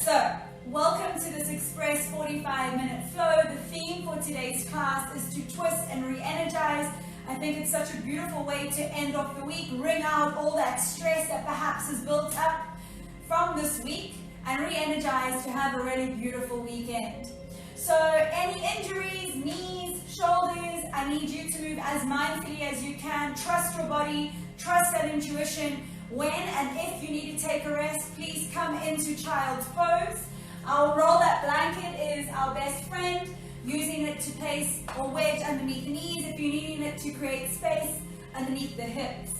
So, welcome to this Express 45-minute flow. The theme for today's class is to twist and re-energize. I think it's such a beautiful way to end off the week, wring out all that stress that perhaps is built up from this week, and re-energize to have a really beautiful weekend. So, any injuries, knees, shoulders, I need you to move as mindfully as you can. Trust your body, trust that intuition. When and if you need to take a rest, please come into child's pose. Our roll that blanket is our best friend, using it to place or wedge underneath the knees if you're needing it to create space underneath the hips.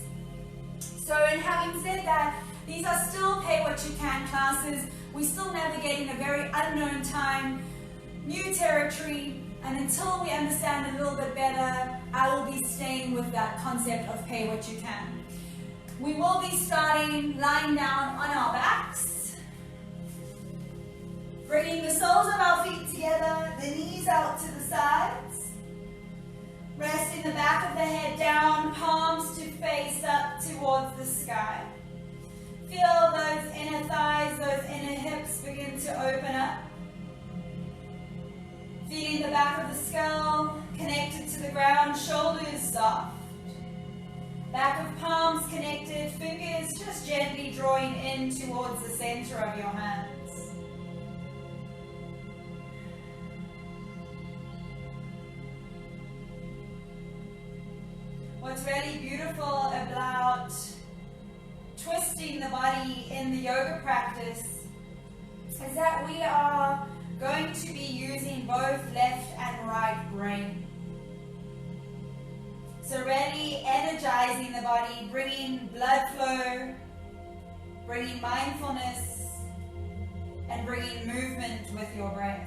So in having said that, these are still pay what you can classes. We're still navigating a very unknown time, new territory, and until we understand a little bit better, I will be staying with that concept of pay what you can. We will be starting lying down on our backs, bringing the soles of our feet together, the knees out to the sides, resting the back of the head down, palms to face up towards the sky. Feel those inner thighs, those inner hips begin to open up. Feeling the back of the skull connected to the ground, shoulders soft. Back of palms connected, fingers just gently drawing in towards the center of your hands. What's really beautiful about twisting the body in the yoga practice is that we are going to be using both left and right brain. So really energizing the body, bringing blood flow, bringing mindfulness, and bringing movement with your breath.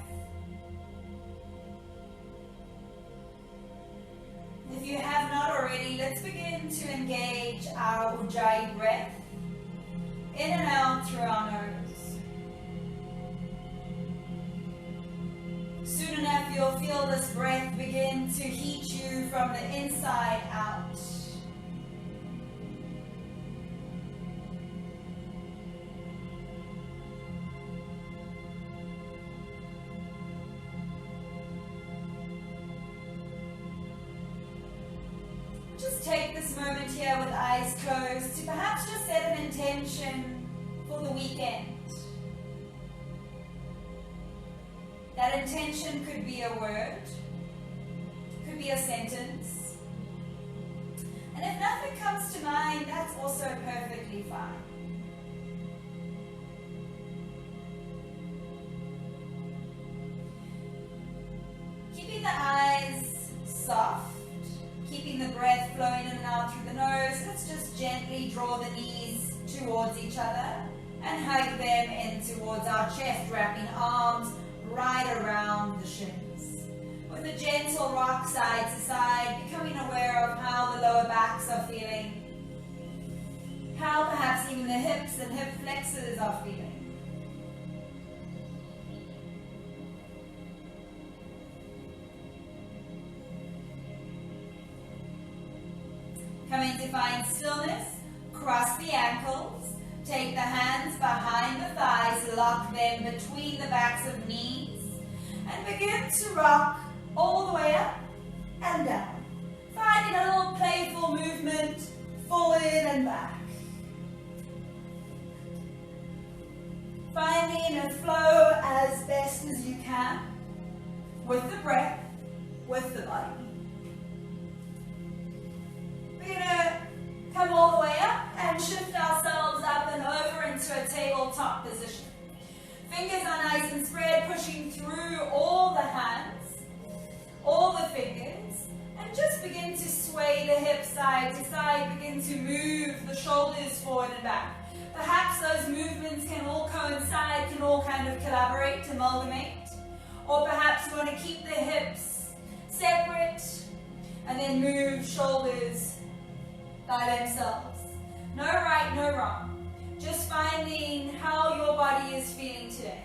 If you have not already, let's begin to engage our Ujjayi breath in and out through our nose. Soon enough, you'll feel this breath begin to heat you from the inside out. Just take this moment here with eyes closed to perhaps just set an intention for the weekend. That intention could be a word, could be a sentence. And if nothing comes to mind, that's also perfectly fine. Keeping the eyes soft, keeping the breath flowing in and out through the nose, let's just gently draw the knees towards each other and hug them in towards our chest, wrapping arms right around the shins. With a gentle rock side to side, becoming aware of how the lower backs are feeling, how perhaps even the hips and hip flexors are feeling. Coming to find stillness, cross the ankles. Take the hands behind the thighs, lock them between the backs of knees, and begin to rock all the way up and down. Finding a little playful movement, forward and back. Finding a flow as best as you can with the breath, with the body. We're going to come all the way up and shift ourselves up and over into a tabletop position. Fingers are nice and spread, pushing through all the hands, all the fingers, and just begin to sway the hips side to side, begin to move the shoulders forward and back. Perhaps those movements can all coincide, can all kind of collaborate, amalgamate, or perhaps you want to keep the hips separate and then move shoulders by themselves. No right, no wrong. Just finding how your body is feeling today.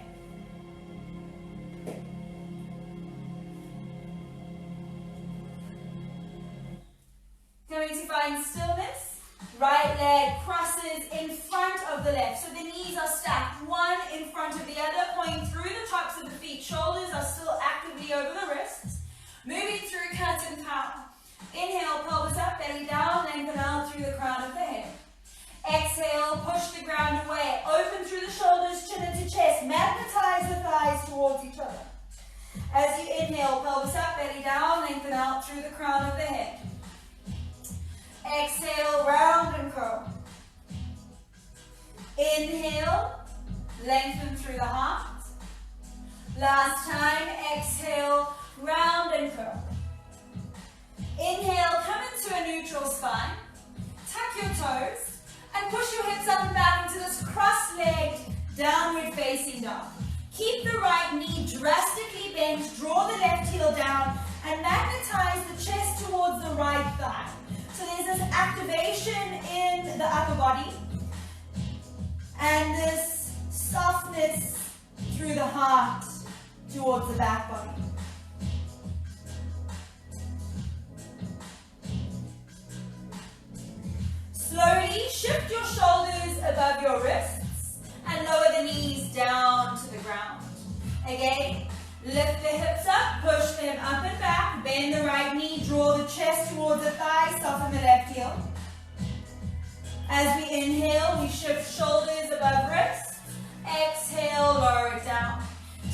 Coming to find stillness, Right leg crosses in front of the left. So the knees are stacked, one in front of the other, pointing through the tops of the feet. Shoulders are still actively over the wrists. Moving through cat and cow. Inhale, pelvis up, belly down, lengthen out through the crown of the head. Exhale, push the ground away. Open through the shoulders, chin into chest. Magnetize the thighs towards each other. As you inhale, pelvis up, belly down, lengthen out through the crown of the head. Exhale, round and curl. Inhale, lengthen through the heart. Last time, exhale, round and curl. Inhale, come into a neutral spine. Tuck your toes and push your hips up and back into this cross-legged downward facing dog. Keep the right knee drastically bent, draw the left heel down, and magnetize the chest towards the right thigh. So there's this activation in the upper body and this softness through the heart towards the back body. Slowly shift your shoulders above your wrists and lower the knees down to the ground. Again, lift the hips up, push them up and back, bend the right knee, draw the chest towards the thigh, soften the left heel. As we inhale, we shift shoulders above wrists. Exhale, lower it down.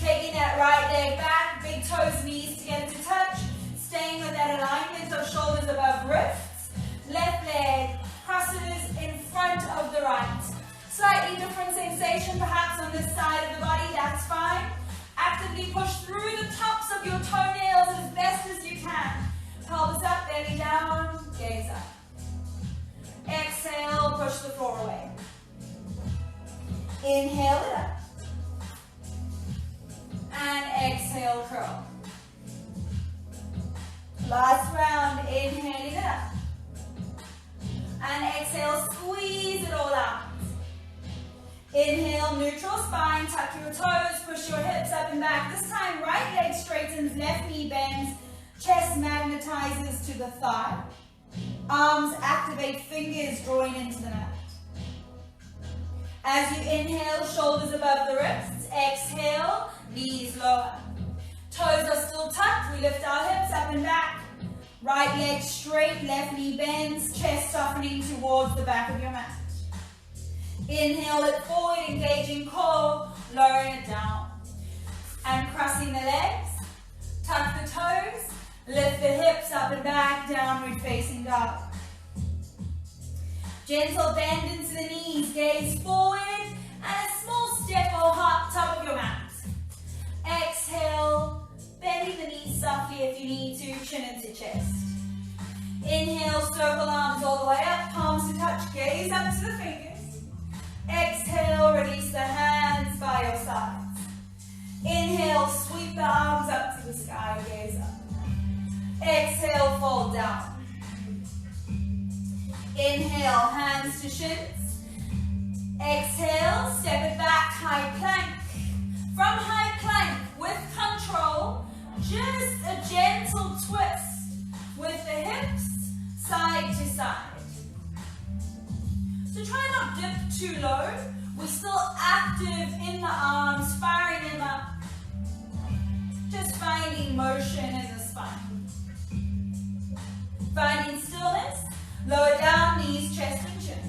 Taking that right leg back, big toes, knees together to touch, staying with that alignment of shoulders above wrists. Left leg crosses in front of the right. Slightly different sensation perhaps on this side of the body, that's fine. Actively push through the tops of your toenails as best as you can. Pelvis up, belly down, gaze up. Exhale, push the floor away. Inhale it up. And exhale, curl. Last round, inhaling it up. And exhale, squeeze it all out. Inhale, neutral spine, tuck your toes, push your hips up and back. This time, right leg straightens, left knee bends, chest magnetizes to the thigh. Arms activate, fingers drawing into the mat. As you inhale, shoulders above the wrists. Exhale, knees lower. Toes are still tucked, we lift our hips up and back. Right leg straight, left knee bends, chest softening towards the back of your mat. Inhale it forward, engaging core, lowering it down. And crossing the legs, tuck the toes, lift the hips up and back, downward facing dog. Gentle bend into the knees, gaze forward, and a small step or hop, top of your mat. Exhale, bending the knees softly if you need to, chin into chest. Inhale, circle arms all the way up, palms to touch, gaze up to the fingers. Exhale, release the hands by your sides. Inhale, sweep the arms up to the sky, gaze up. Exhale, fold down. Inhale, hands to shins. Exhale, step it back, high plank. From high plank, with control, just a gentle twist with the hips side to side. So try not to dip too low. We're still active in the arms, firing them up. Just finding motion in the spine. Finding stillness, lower down, knees, chest and chin.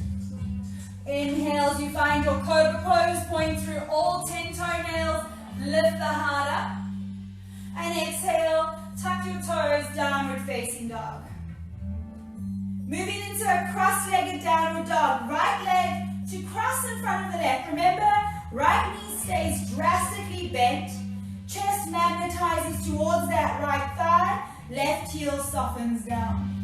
Inhales, you find your cobra pose, point through all 10 toenails, lift the heart up. And exhale, tuck your toes, downward facing dog. Moving into a cross-legged downward dog. Right leg to cross in front of the left. Remember, right knee stays drastically bent. Chest magnetizes towards that right thigh. Left heel softens down.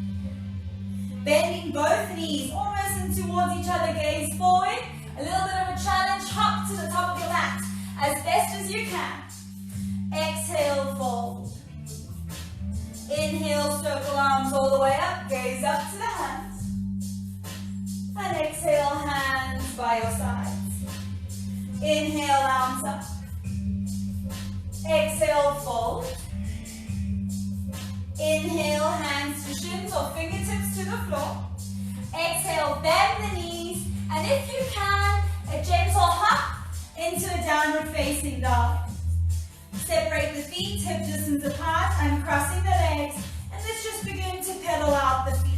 Bending both knees almost in towards each other. Gaze forward. A little bit of a challenge. Hop to the top of your mat as best as you can. Exhale, fold. Inhale, circle arms all the way up, gaze up to the hands. And exhale, hands by your sides. Inhale, arms up. Exhale, fold. Inhale, hands to shins or fingertips to the floor. Exhale, bend the knees, and if you can, a gentle hop into a downward facing dog. Separate the feet, hip distance apart. I'm crossing the legs, and let's just begin to pedal out the feet.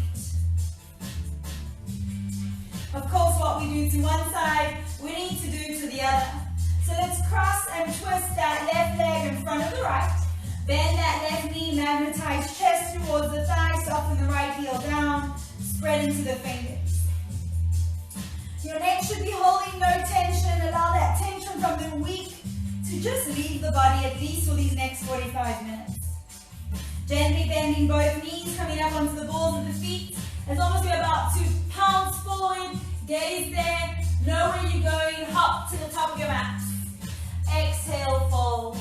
Of course, what we do to one side, we need to do to the other. So let's cross and twist that left leg in front of the right. Bend that left knee, magnetize chest towards the thigh, soften the right heel down, spread into the fingers. Your neck should be holding no tension. Allow that tension from the week to just leave the body, at least for these next 45 minutes. Gently bending both knees, coming up onto the balls of the feet. As long as you're about to pounce forward, gaze there, know where you're going, hop to the top of your mat. Exhale, fold.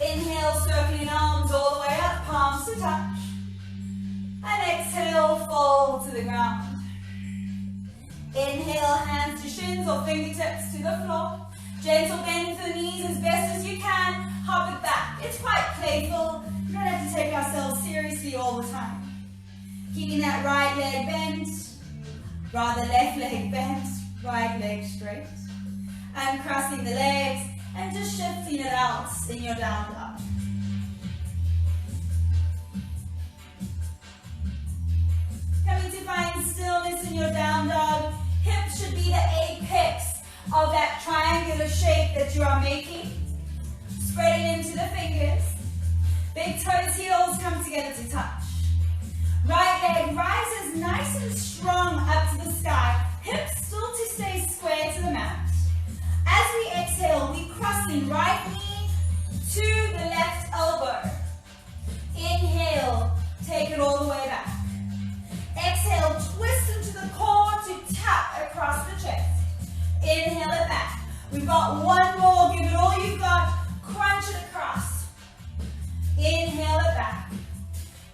Inhale, circling arms all the way up, palms to touch. And exhale, fold to the ground. Inhale, hands to shins or fingertips to the floor. Gentle bend to the knees as best as you can. Hop it back. It's quite playful. We don't have to take ourselves seriously all the time. Keeping that right leg bent, rather left leg bent, right leg straight. And crossing the legs and just shifting it out in your down dog. Coming to find stillness in your down dog. Hips should be the apex of that triangular shape that you are making. Spreading into the fingers. Big toes, heels come together to touch. Right leg rises nice and strong up to the sky. Hips still to stay square to the mat. As we exhale, we cross in right knee to the left elbow. Inhale, take it all the way back. Exhale, twist into the core to tap across the chest. Inhale it back. We've got one more, give it all you've got. Crunch it across. Inhale it back.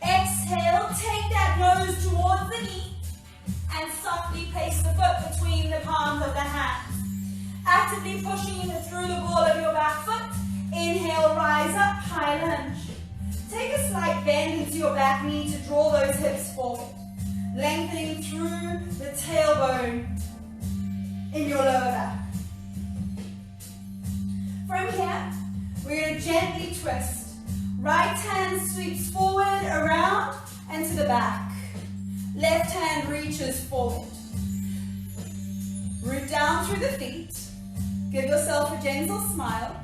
Exhale, take that nose towards the knee and softly place the foot between the palms of the hands. Actively pushing through the ball of your back foot. Inhale, rise up, high lunge. Take a slight bend into your back knee to draw those hips forward. Lengthening through the tailbone in your lower back. From here, we're going to gently twist. Right hand sweeps forward, around, and to the back. Left hand reaches forward. Root down through the feet. Give yourself a gentle smile.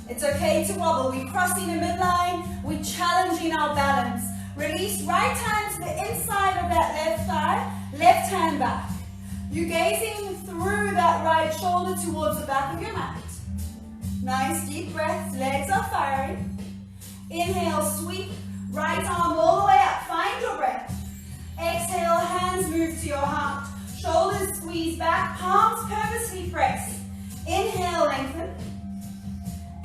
It's okay to wobble. We're crossing the midline. We're challenging our balance. Release right hand to the inside of that left thigh. Left hand back. You're gazing through that right shoulder towards the back of your mat. Nice deep breaths. Legs are firing. Inhale, sweep. Right arm all the way up. Find your breath. Exhale, hands move to your heart. Shoulders squeeze back. Palms purposely press. Inhale, lengthen.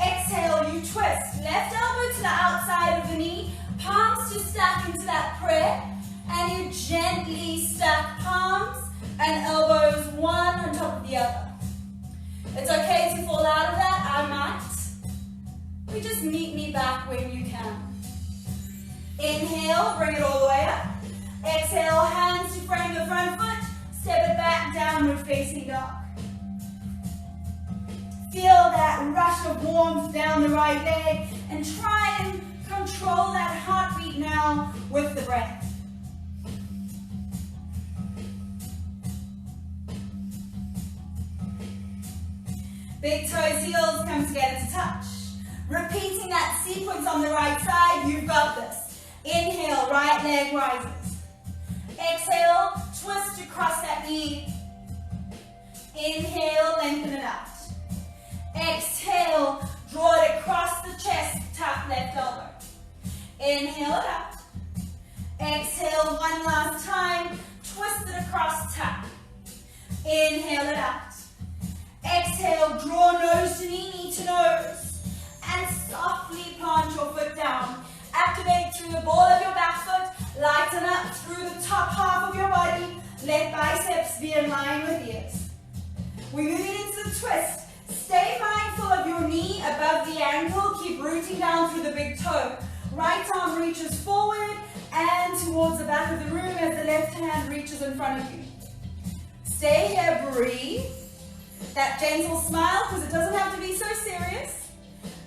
Exhale, you twist. Left elbow to the outside of the knee. Palms to stack into that prayer. And you gently stack palms and elbows one on top of the other. It's okay to fall out of that. I might. We just meet me back when you can. Inhale, bring it all the way up. Exhale, hands to frame the front foot. Step it back, downward facing dog. Feel that rush of warmth down the right leg and try and control that heartbeat now with the breath. Big toes, heels come together to touch. Repeating that sequence on the right side, you've got this. Inhale, right leg rises. Exhale, twist across that knee. Inhale, lengthen it out. Exhale, draw it across the chest, tap left elbow. Inhale it out. Exhale one last time, twist it across, tap. Inhale it out. Exhale, draw nose to knee, knee to nose. And softly plant your foot down. Activate through the ball of your back foot. Lighten up through the top half of your body. Let biceps be in line with ears. We're moving into the twist. Stay mindful of your knee above the ankle. Keep rooting down through the big toe. Right arm reaches forward and towards the back of the room as the left hand reaches in front of you. Stay here, breathe. That gentle smile, because it doesn't have to be so serious.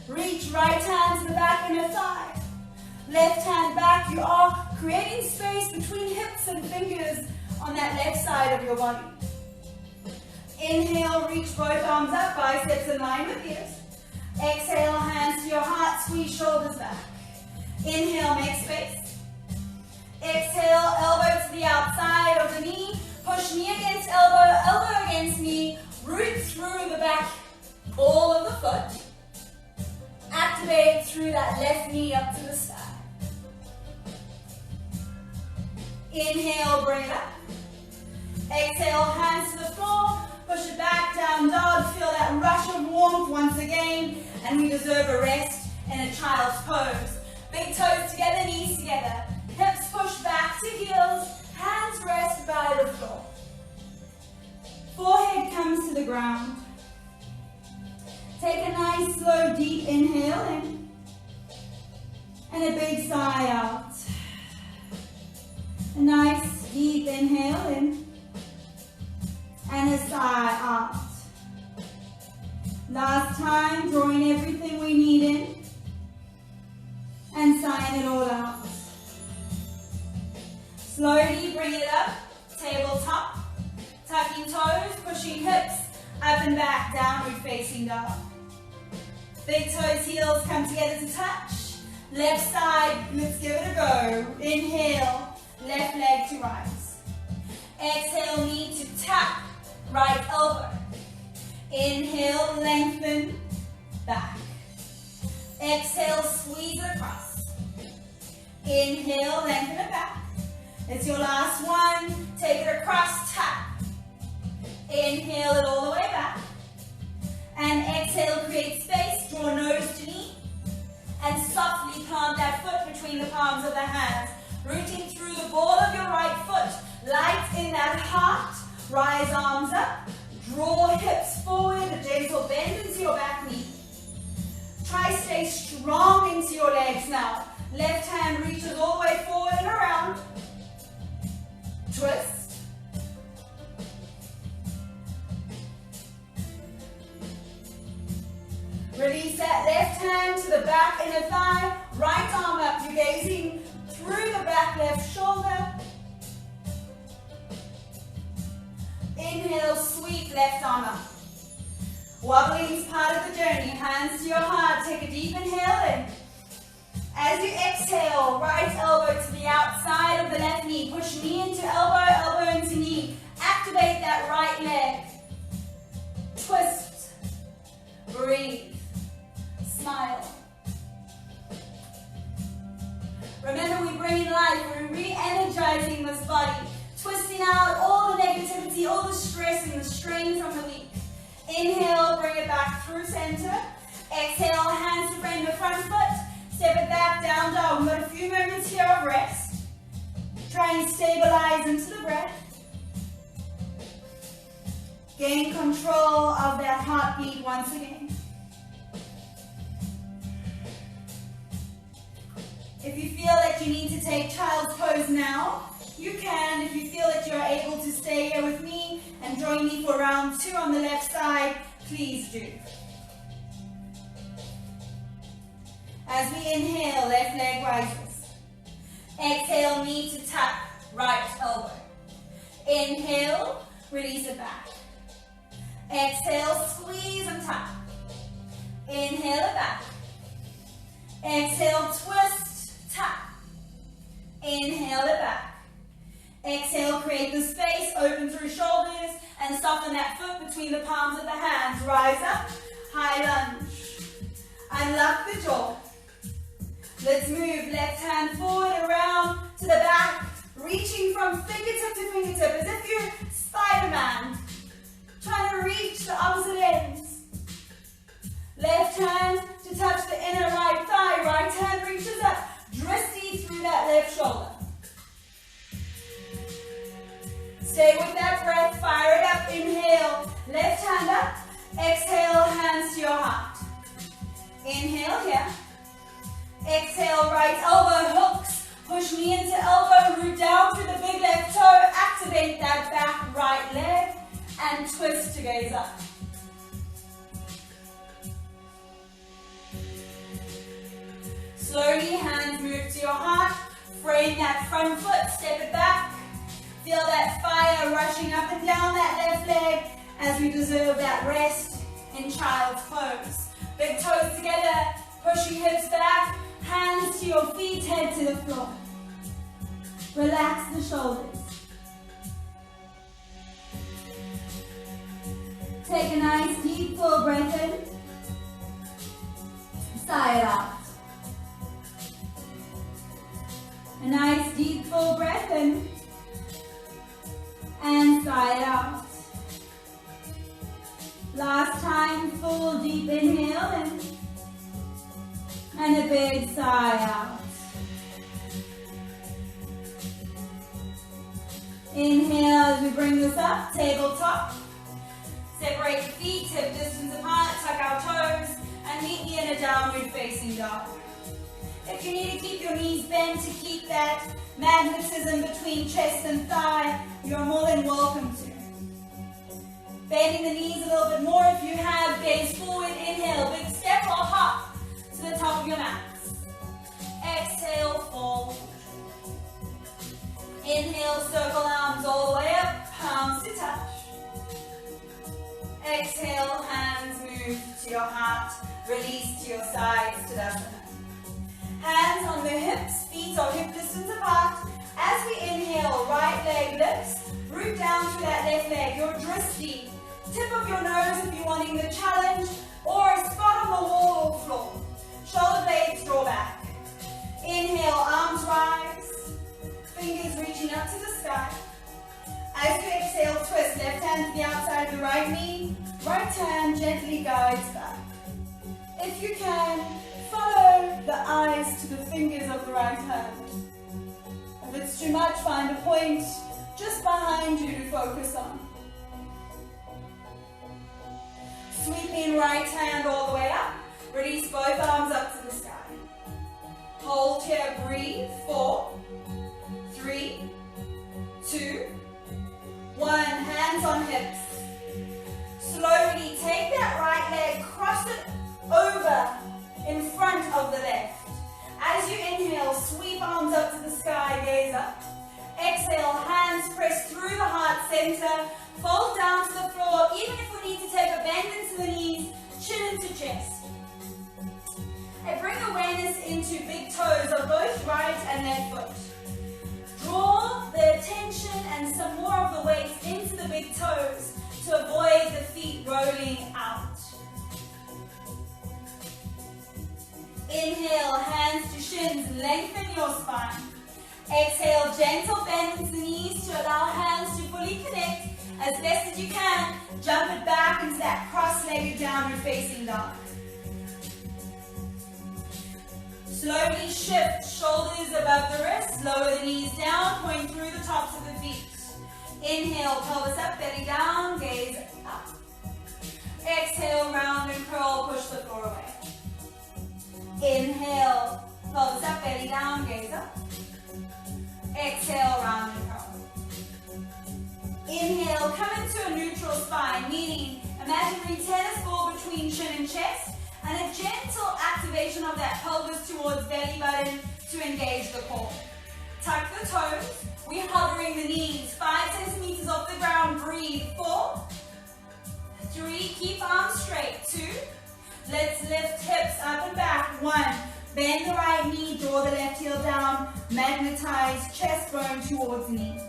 Reach right hand to the back inner thigh. Left hand back. You are creating space between hips and fingers on that left side of your body. Inhale, reach both arms up, biceps in line with ears. Exhale, hands to your heart, squeeze shoulders back. Inhale, make space. Exhale, elbow to the outside of the knee. Push knee against elbow, elbow against knee. Root through the back, all of the foot. Activate through that left knee up to the sky. Inhale, bring it up. Exhale, hands to the floor. Push it back, down dog. Feel that rush of warmth once again. And we deserve a rest in a child's pose. Big toes together, knees together. Hips push back to heels. Hands rest by the floor. Forehead comes to the ground. Take a nice, slow, deep inhale in. And a big sigh out. A nice, deep inhale in. And a sigh out. Last time, drawing everything we need in. And sighing it all out. Slowly bring it up, tabletop. Tucking toes, pushing hips, up and back, downward facing dog. Big toes, heels come together to touch. Left side, let's give it a go. Inhale, left leg to rise. Exhale, knee to tap, right elbow. Inhale, lengthen, back. Exhale, squeeze it across. Inhale, lengthen it back. It's your last one. Take it across, tap. Inhale it all the way back. And exhale, create space, draw nose to knee. And softly plant that foot between the palms of the hands. Rooting through the ball of your right foot. Light in that heart. Rise arms up. Draw hips forward, a gentle bend into your back knee. Try stay strong into your legs now. Left hand reaches all the way forward and around. Twist. Release that left hand to the back inner thigh, right arm up. You're gazing through the back left shoulder. Inhale, sweep left arm up. Wobbling is part of the journey. Hands to your heart. Take a deep inhale in. As you exhale, right elbow to the outside of the left knee. Push knee into elbow, elbow into knee. Activate that right leg. Twist. Breathe. Smile. Remember, we bring in life. We're re-energizing this body. Twisting out all the negativity, all the stress and the strain from the week. Inhale, bring it back through center. Exhale, hands to frame the front foot. Step it back, down dog. We've got a few moments here of rest. Try and stabilize into the breath. Gain control of that heartbeat once again. If you feel that you need to take child's pose now, you can. If you feel that you're able to stay here with me and join me for round 2 on the left side, please do. As we inhale, left leg rises. Exhale, knee to tap, right elbow. Inhale, release it back. Exhale, squeeze and tap. Inhale it back. Exhale, twist, tap. Inhale it back. Exhale, create the space, open through shoulders, and soften that foot between the palms of the hands. Rise up, high lunge. Unlock the jaw. Let's move left hand forward, around to the back, reaching from fingertip to fingertip, as if you're Spider-Man, trying to reach the opposite ends. Left hand to touch the inner right thigh, right hand reaches up, drifty through that left shoulder. Stay with that breath, fire it up, inhale, left hand up, exhale, hands to your heart. Inhale here. Exhale, right elbow hooks, Push knee into elbow, root down through the big left toe, activate that back right leg, and twist to gaze up. Slowly, hands move to your heart, frame that front foot, step it back. Feel that fire rushing up and down that left leg as we deserve that rest in child's pose. Big toes together, push your hips back, hands to your feet, head to the floor. Relax the shoulders. Take a nice deep full breath in. Sigh it out. A nice deep full breath in. And sigh it out. Last time, full deep inhale in. And a big sigh out. Inhale as we bring this up, tabletop. Separate the feet, hip distance apart, tuck our toes, and meet me in a downward facing dog. If you need to keep your knees bent to keep that magnetism between chest and thigh, you're more than welcome to. Bending the knees a little bit more if you have, gaze forward, inhale, big step or hop to the top of your mats. Exhale, fold. Inhale, circle arms all the way up, palms to touch. Exhale, hands move to your heart, release to your sides, Tadasana. Hands on the hips, feet are hip distance apart. As we inhale, right leg lifts, root down through that left leg, your dristy. Tip of your nose if you're wanting the challenge, or a spot on the wall or floor. Shoulder blades draw back. Inhale, arms rise, fingers reaching up to the sky. As you exhale, twist, left hand to the outside of the right knee, right hand gently guides back. If you can, follow the eyes to the fingers of the right hand. If it's too much, find a point just behind you to focus on. Sweeping right hand all the way up. Release both arms up to the sky. Hold here, breathe. 4, 3, 2, 1. Hands on hips. Slowly take that right leg, cross it over in front of the left. As you inhale, sweep arms up to the sky, gaze up. Exhale, hands press through the heart center, fold down to the floor. Even if we need to take a bend into the knees, chin into chest. And bring awareness into big toes of both right and left foot. Draw the attention and some more of the weight into the big toes to avoid the feet rolling out. Inhale, hands to shins, lengthen your spine. Exhale, gentle bend into the knees to allow hands to fully connect. As best as you can, jump it back into that cross-legged downward facing dog. Slowly shift, shoulders above the wrists, lower the knees down, point through the tops of the feet. Inhale, pelvis up, belly down, gaze up. Exhale, round and curl, push the floor away. Inhale, pelvis up, belly down, gaze up. Exhale, round and curl. Inhale, come into a neutral spine, meaning imaginary tennis ball between chin and chest, and a gentle activation of that pelvis towards belly button to engage the core. Tuck the toes. We're hovering the knees 5 centimeters off the ground. Breathe. 4, 3. Keep arms straight. 2. Let's lift hips up and back. 1. Bend the right knee. Draw the left heel down. Magnetize chest bone towards knee.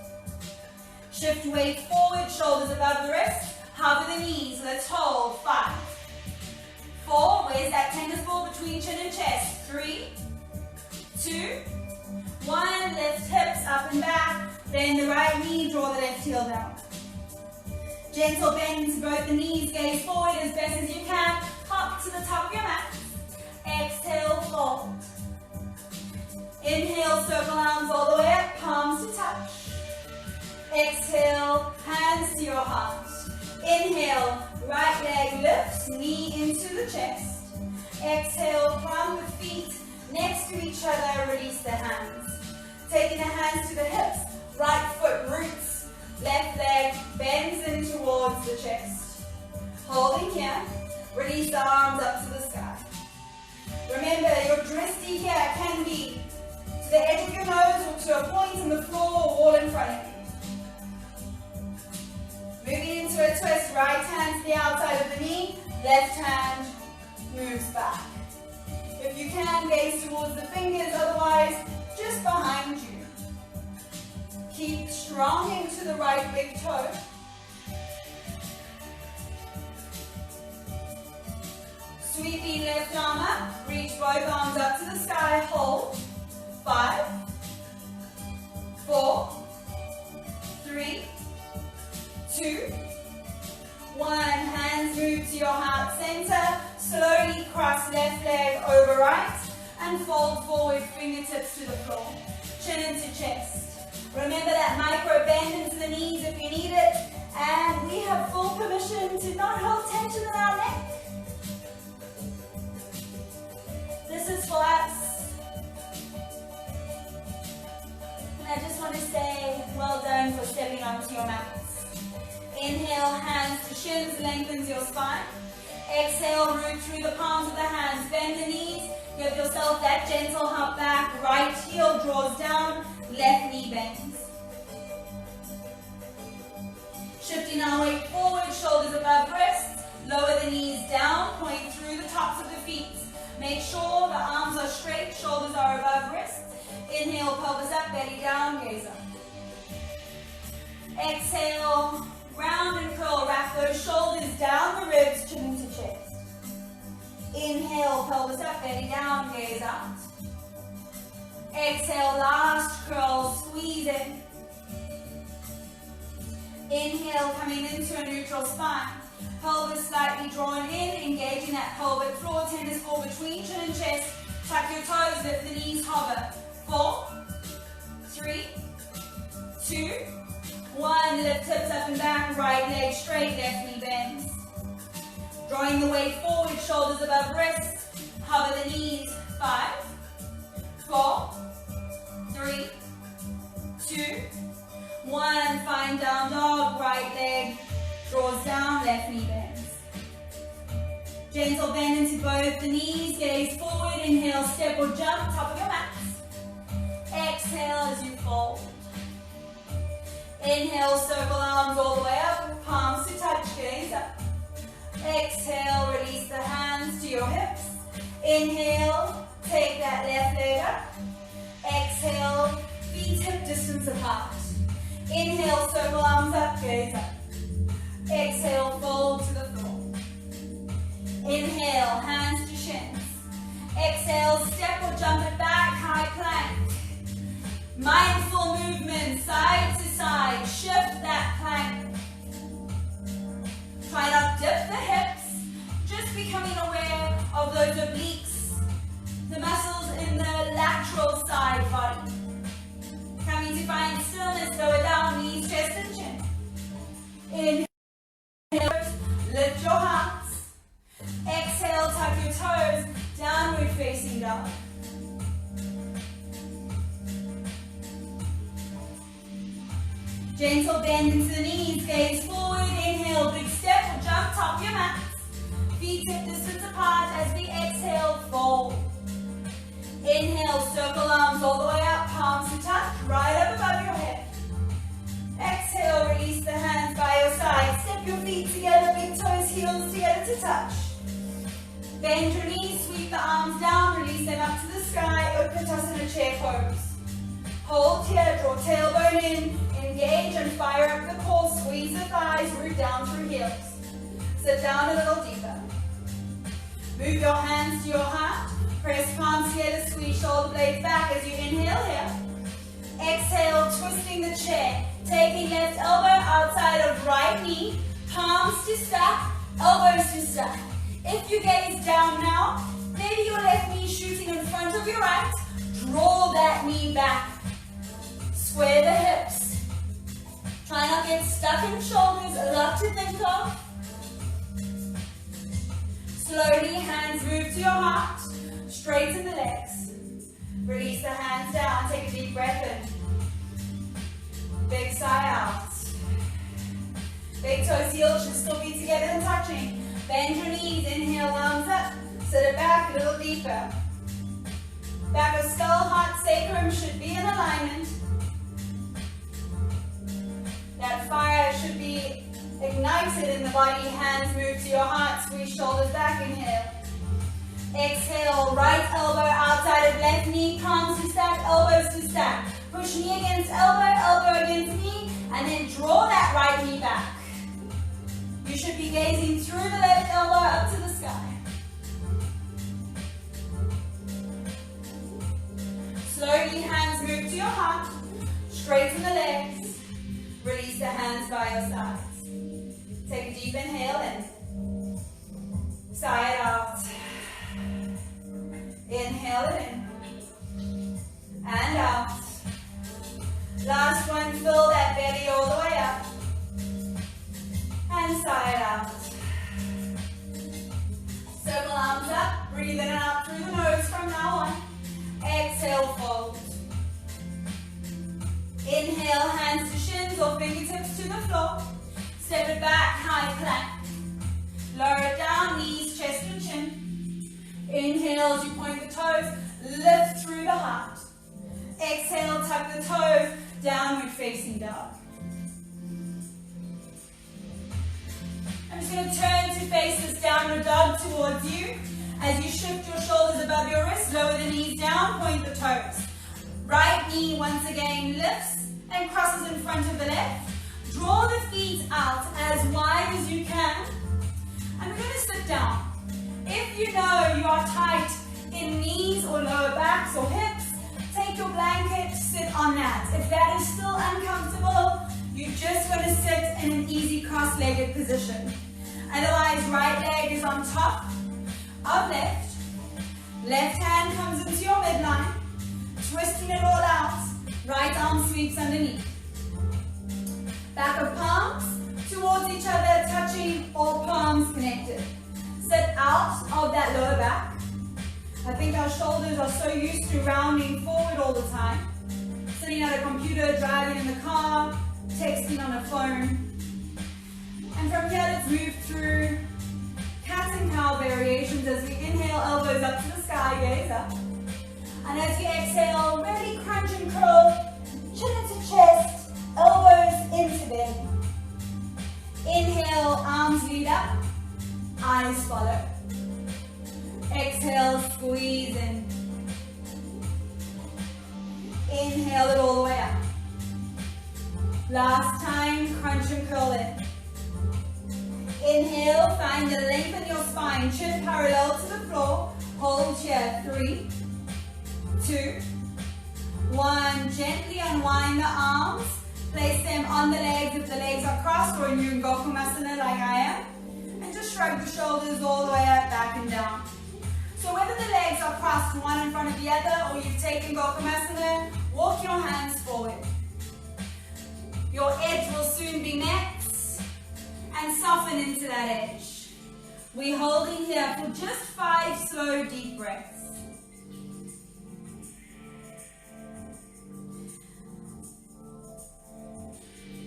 Shift weight forward. Shoulders above the wrists. Hover the knees. Let's hold. 5, 4. Where's that tennis ball between chin and chest? 3, 2, 1. Lift hips up and back. Bend the right knee. Draw the left heel down. Gentle bend into both the knees. Gaze forward as best as you can. Hop to the top of your mat. Exhale, fold. Inhale, circle arms all the way up. Palms to touch. Exhale, hands to your heart. Inhale, right leg lifts, knee into the chest. Exhale, plant the feet next to each other, release the hands. Taking the hands to the hips, right foot roots, left leg bends in towards the chest. Holding here, release the arms up to the sky. Remember, your drishti here can be to the edge of your nose or to a point in the floor or wall in front of you. Moving into a twist, right hand to the outside of the knee, left hand moves back. If you can, gaze towards the fingers, otherwise, just behind you. Keep strong into the right big toe. Sweeping left arm up, reach both arms up to the sky, hold. 5, 4, 3, 2, 1. Hands move to your heart center. Slowly cross left leg over right and fold forward, fingertips to the floor. Chin into chest. Remember that micro bend into the knees if you need it. And we have full permission to not hold tension in our neck. This is for us. And I just want to say, well done for stepping onto your mats. Inhale, hands to shins, lengthens your spine. Exhale, root through the palms of the hands, bend the knees, give yourself that gentle hop back, right heel draws down, left knee bends. Shifting our weight forward, shoulders above wrists, lower the knees down, point through the tops of the feet. Make sure the arms are straight, shoulders are above wrists. Inhale, pelvis up, belly down, gaze up. Exhale, round and curl, wrap those shoulders down the ribs, chin into chest. Inhale, pelvis up, belly down, gaze out. Exhale, last curl, squeeze in. Inhale, coming into a neutral spine. Pelvis slightly drawn in, engaging that pelvic floor, tennis ball between chin and chest. Tuck your toes, lift the knees, hover. 4, 3, 2, 1. Lift hips up and back, right leg straight, left knee bends. Drawing the weight forward, shoulders above wrists. Hover the knees. 5, 4, 3, 2, 1. Find down dog, right leg draws down, left knee bends. Gentle bend into both the knees, gaze forward, inhale, step or jump, top of your mats. Exhale as you fold. Inhale, circle arms all the way up, palms to touch, gaze up. Exhale, release the hands to your hips. Inhale, take that left leg up. Exhale, feet hip distance apart. Inhale, circle arms up, gaze up. Exhale, fold to the floor. Inhale, hands to shins. Exhale, step or jump it back, high plank. Mindful movement, side to side, shift that plank. Try not dip the hips, just becoming aware of those obliques, the muscles in the lateral side body. Coming to find stillness, lower down, knees, chest and chin. Inhale, lift your hearts. Exhale, tuck your toes, downward facing dog. Gentle bend into the knees, gaze forward, inhale, big step or jump, top your mats. Feet hip distance apart as we exhale, fold. Inhale, circle arms all the way up, palms to touch, right up above your head. Exhale, release the hands by your side, step your feet together, big toes, heels together to touch. Bend your knees, sweep the arms down, release them up to the sky, Utkatasana chair pose. Hold here, draw tailbone in, engage and fire up the core, squeeze the thighs, root down through heels. Sit down a little deeper. Move your hands to your heart, press palms together, squeeze shoulder blades back as you inhale here. Exhale, twisting the chair, taking left elbow outside of right knee, palms to stack, elbows to stack. If you gaze down now, maybe your left knee shooting in front of your right, draw that knee back. Square the hips. Try not to get stuck in shoulders, a lot to think of. Slowly, hands move to your heart, straighten the legs. Release the hands down, take a deep breath in. Big sigh out. Big toes, heels should still be together and touching. Bend your knees, inhale, arms up. Sit it back a little deeper. Back of skull, heart, sacrum should be in alignment. That fire should be ignited in the body. Hands move to your heart, squeeze shoulders back, inhale. Exhale, right elbow outside of left knee, palms to stack, elbows to stack. Push knee against elbow, elbow against knee, and then draw that right knee back. You should be gazing through the left elbow up to the sky. Slowly, hands move to your heart. Straighten the legs. Release the hands by your sides. Take a deep inhale in. Sigh it out. Inhale it in. And out. Last one, fill that belly all the way up. And sigh it out. Circle arms up. Breathe in and out through the nose from now on. Exhale, fold. Inhale, hands to shins or fingertips to the floor. Step it back, high plank. Lower it down, knees, chest and chin. Inhale as you point the toes, lift through the heart. Exhale, tuck the toes, downward facing dog. I'm just going to turn to face this downward dog towards you. As you shift your shoulders above your wrists, lower the knees down, point the toes. Right knee once again lifts and crosses in front of the left. Draw the feet out as wide as you can. And we're going to sit down. If you know you are tight in knees or lower backs or hips, take your blanket, sit on that. If that is still uncomfortable, you're just going to sit in an easy cross-legged position. Otherwise, right leg is on top of left. Left hand comes into your midline. Twisting it all out. Right arm sweeps underneath. Back of palms towards each other, touching, all palms connected. Sit out of that lower back. I think our shoulders are so used to rounding forward all the time. Sitting at a computer, driving in the car, texting on a phone. And from here, let's move through cat and cow variations as we inhale, elbows up to the sky, gaze up. And as you exhale, really crunch and curl, chin into chest, elbows into belly. Inhale, arms lead up, eyes follow. Exhale, squeeze in. Inhale it all the way up. Last time, crunch and curl in. Inhale, find the length in your spine, chin parallel to the floor. Hold here, 3, 2, 1. Gently unwind the arms. Place them on the legs if the legs are crossed, or you're in Gokumasana like I am. And just shrug the shoulders all the way up, back and down. So whether the legs are crossed one in front of the other, or you've taken Gokumasana, walk your hands forward. Your edge will soon be met. And soften into that edge. We're holding here for just 5 slow, deep breaths.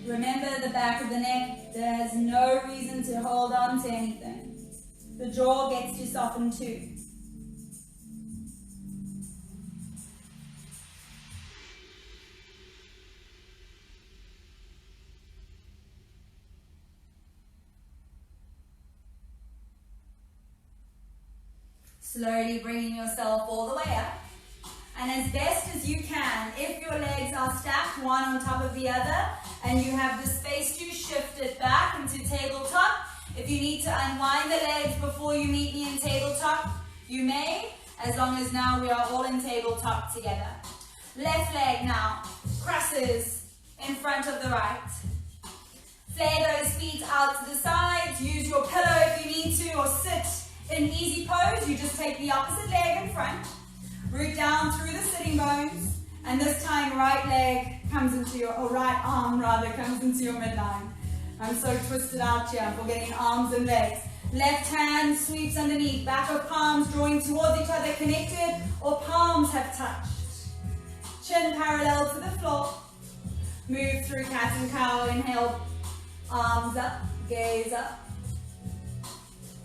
Remember the back of the neck, there's no reason to hold on to anything. The jaw gets to soften too. Slowly bringing yourself all the way up. And as best as you can, if your legs are stacked one on top of the other, and you have the space to shift it back into tabletop, if you need to unwind the legs before you meet me in tabletop, you may, as long as now we are all in tabletop together. Left leg now, crosses in front of the right. Flare those feet out to the sides, use your pillow if you need to, or sit in easy pose. You just take the opposite leg in front, root down through the sitting bones, and this time right leg comes into your, or right arm rather, comes into your midline. I'm so twisted out here, forgetting arms and legs. Left hand sweeps underneath, back of palms drawing towards each other, connected, or palms have touched. Chin parallel to the floor. Move through cat and cow. Inhale, arms up, gaze up.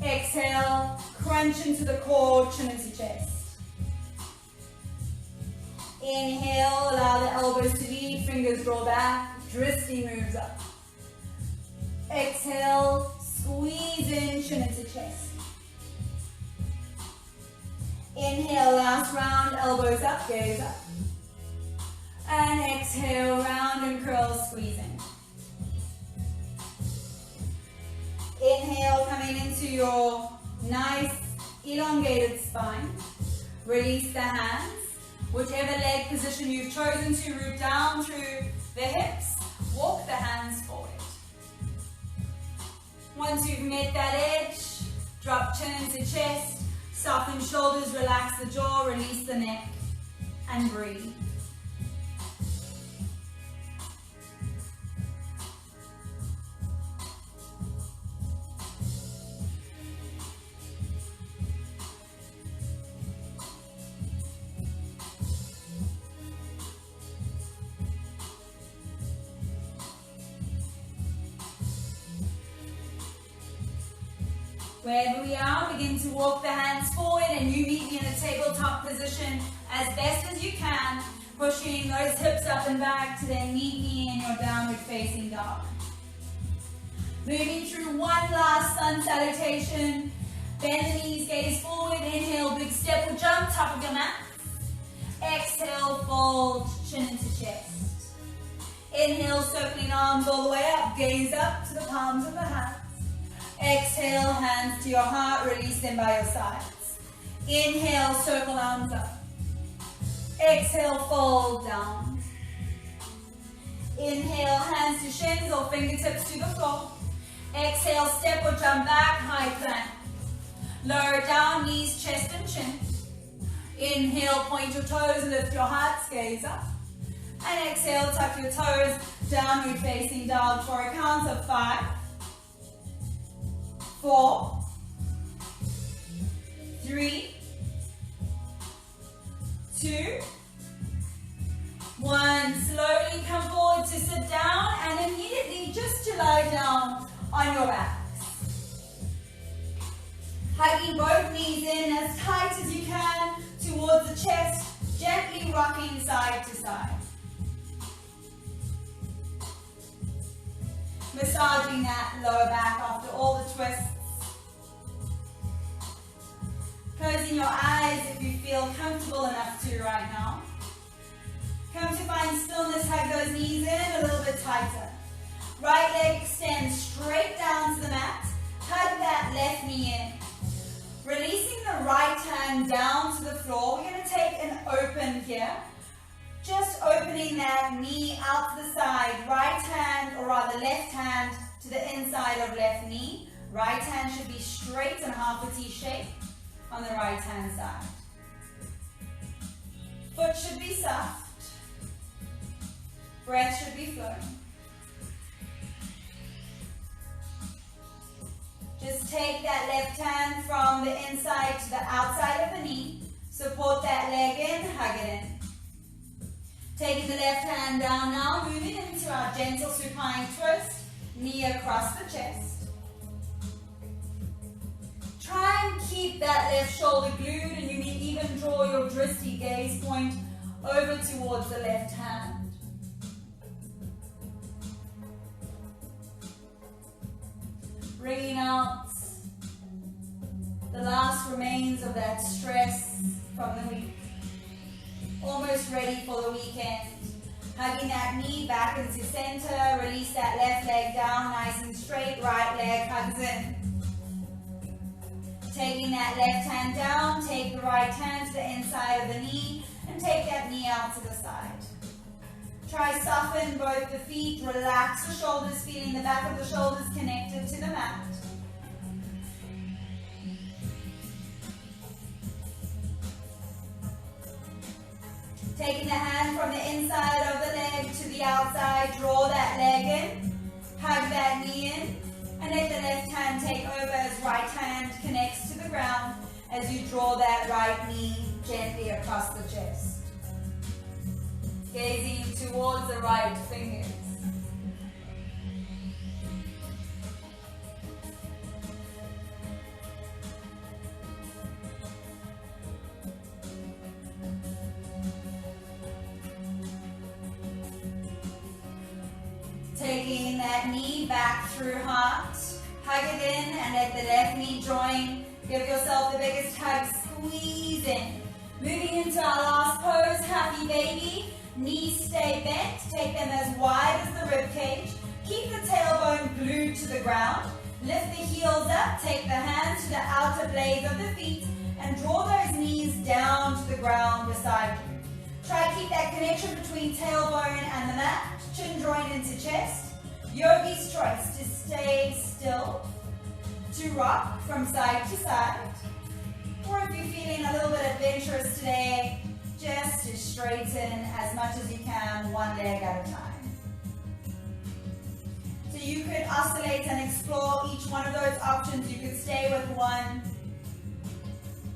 Exhale, crunch into the core, chin into chest. Inhale, allow the elbows to lead, fingers draw back, drishti moves up. Exhale, squeeze in, chin into chest. Inhale, last round, elbows up, gaze up. And exhale, round and curl, squeeze in. Inhale, coming into your nice elongated spine. Release the hands. Whichever leg position you've chosen to, root down through the hips. Walk the hands forward. Once you've met that edge, drop chin into chest. Soften shoulders, relax the jaw, release the neck, and breathe. Wherever we are, begin to walk the hands forward and you meet me in a tabletop position as best as you can, pushing those hips up and back to then meet me in your downward facing dog. Moving through one last sun salutation. Bend the knees, gaze forward, inhale, big step or jump, top of your mat. Exhale, fold, chin into chest. Inhale, circling arms all the way up, gaze up to the palms of the hands. Exhale, hands to your heart, release them by your sides. Inhale, circle arms up. Exhale, fold down. Inhale, hands to shins or fingertips to the floor. Exhale, step or jump back, high plank. Lower down, knees, chest and chin. Inhale, point your toes, lift your heart, gaze up. And exhale, tuck your toes, downward facing dog for a count of 5, 4, 3, 2, 1. Slowly come forward to sit down and immediately just to lie down on your backs. Hugging both knees in as tight as you can towards the chest, gently rocking side to side. Massaging that lower back after all the twists. Closing your eyes if you feel comfortable enough to right now. Come to find stillness, hug those knees in a little bit tighter. Right leg extends straight down to the mat. Hug that left knee in. Releasing the right hand down to the floor. We're going to take an open here. Just opening that knee out to the side. Right hand, or rather left hand, to the inside of left knee. Right hand should be straight and half a T shape on the right hand side. Foot should be soft. Breath should be flowing. Just take that left hand from the inside to the outside of the knee. Support that leg in, hug it in. Taking the left hand down now, moving into our gentle supine twist, knee across the chest. Try and keep that left shoulder glued, and you may even draw your drishti gaze point over towards the left hand. Bringing out the last remains of that stress from the week. Almost ready for the weekend. Hugging that knee back into center. Release that left leg down nice and straight. Right leg hugs in. Taking that left hand down. Take the right hand to the inside of the knee. And take that knee out to the side. Try soften both the feet. Relax the shoulders. Feeling the back of the shoulders connected to the mat. Taking the hand from the inside of the leg to the outside, draw that leg in, hug that knee in, and let the left hand take over as right hand connects to the ground as you draw that right knee gently across the chest. Gazing towards the right fingers. Taking that knee back through heart. Hug it in and let the left knee join. Give yourself the biggest hug. Squeeze in. Moving into our last pose, happy baby. Knees stay bent. Take them as wide as the rib cage. Keep the tailbone glued to the ground. Lift the heels up. Take the hands to the outer blades of the feet and draw those knees down to the ground beside you. Try to keep that connection between tailbone and the mat. Chin joint into chest. Yogi's choice to stay still, to rock from side to side. Or if you're feeling a little bit adventurous today, just to straighten as much as you can, one leg at a time. So you could oscillate and explore each one of those options. You could stay with one.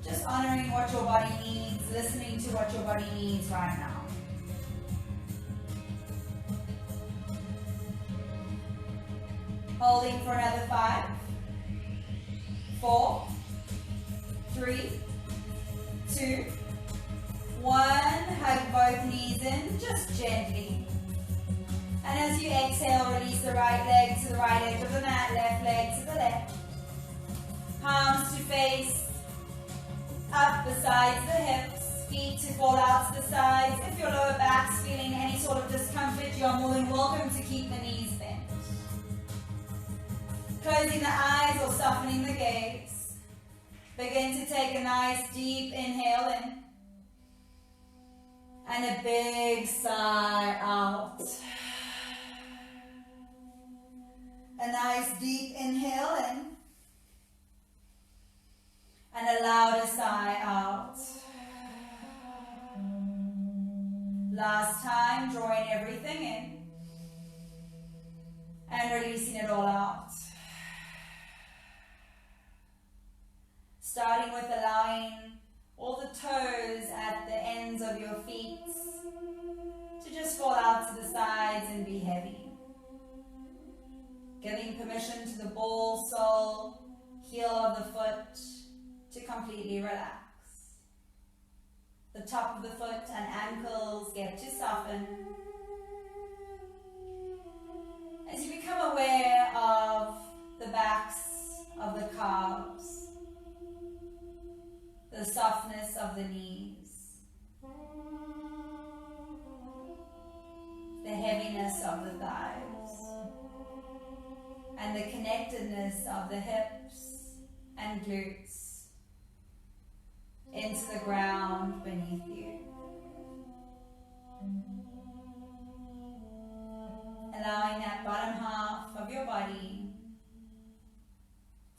Just honoring what your body needs, listening to what your body needs right now. Holding for another 5, 4, 3, 2, 1. Hug both knees in, just gently. And as you exhale, release the right leg to the right edge of the mat, left leg to the left. Palms to face, up besides the hips, feet to fall out to the sides. If your lower back's feeling any sort of discomfort, you are more than welcome to keep the knees bent. Closing the eyes or softening the gaze. Begin to take a nice deep inhale in. And a big sigh out. A nice deep inhale in. And a louder sigh out. Last time, drawing everything in. And releasing it all out. Starting with allowing all the toes at the ends of your feet to just fall out to the sides and be heavy. Giving permission to the ball, sole, heel of the foot to completely relax. The top of the foot and ankles get to soften. As you become aware of the backs of the calves, the softness of the knees, the heaviness of the thighs, and the connectedness of the hips and glutes into the ground beneath you. Allowing that bottom half of your body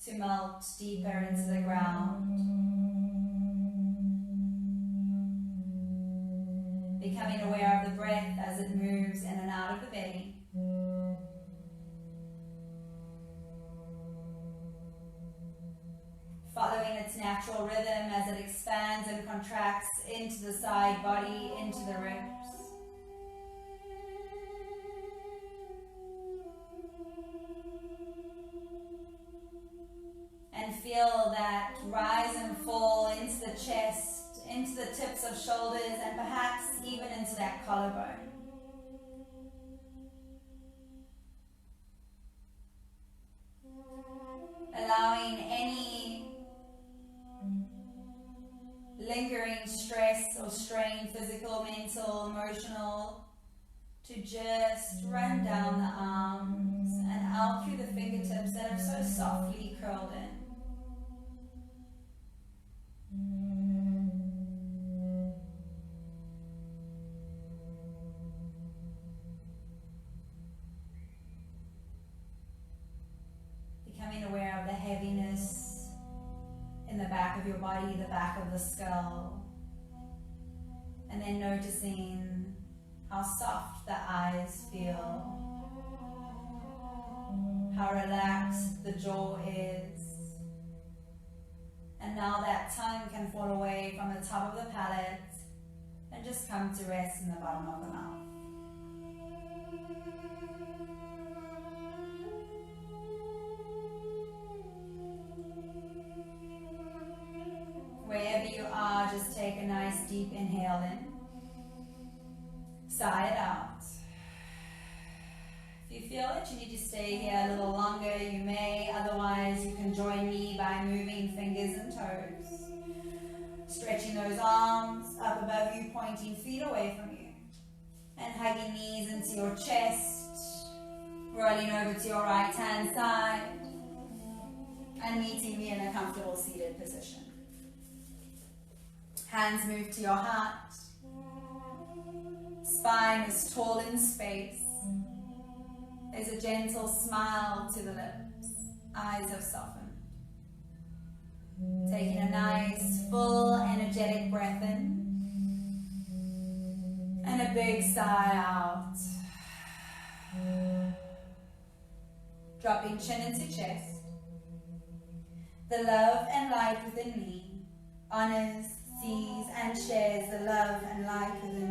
to melt deeper into the ground. Becoming aware of the breath as it moves in and out of the belly. Following its natural rhythm as it expands and contracts into the side body, into the ribs. And feel that rise and fall into the chest, into the tips of shoulders, and perhaps even into that collarbone. Allowing any lingering stress or strain, physical, mental, emotional, to just run down the arms and out through the fingertips that have so softly curled in. Becoming aware of the heaviness in the back of your body, the back of the skull, and then noticing how soft the eyes feel, how relaxed the jaw is, and now that tongue can fall away from the top of the palate and just come to rest in the bottom of the mouth. Wherever you are, just take a nice deep inhale in. Sigh it out. If you feel that you need to stay here a little longer, you may. Otherwise, you can join me by moving fingers and toes. Stretching those arms up above you, pointing feet away from you. And hugging knees into your chest. Rolling over to your right hand side. And meeting me in a comfortable seated position. Hands move to your heart. Spine is tall in space. There's a gentle smile to the lips. Eyes have softened. Taking a nice, full, energetic breath in. And a big sigh out. Dropping chin into chest. The love and light within me honors, sees, and shares the love and light within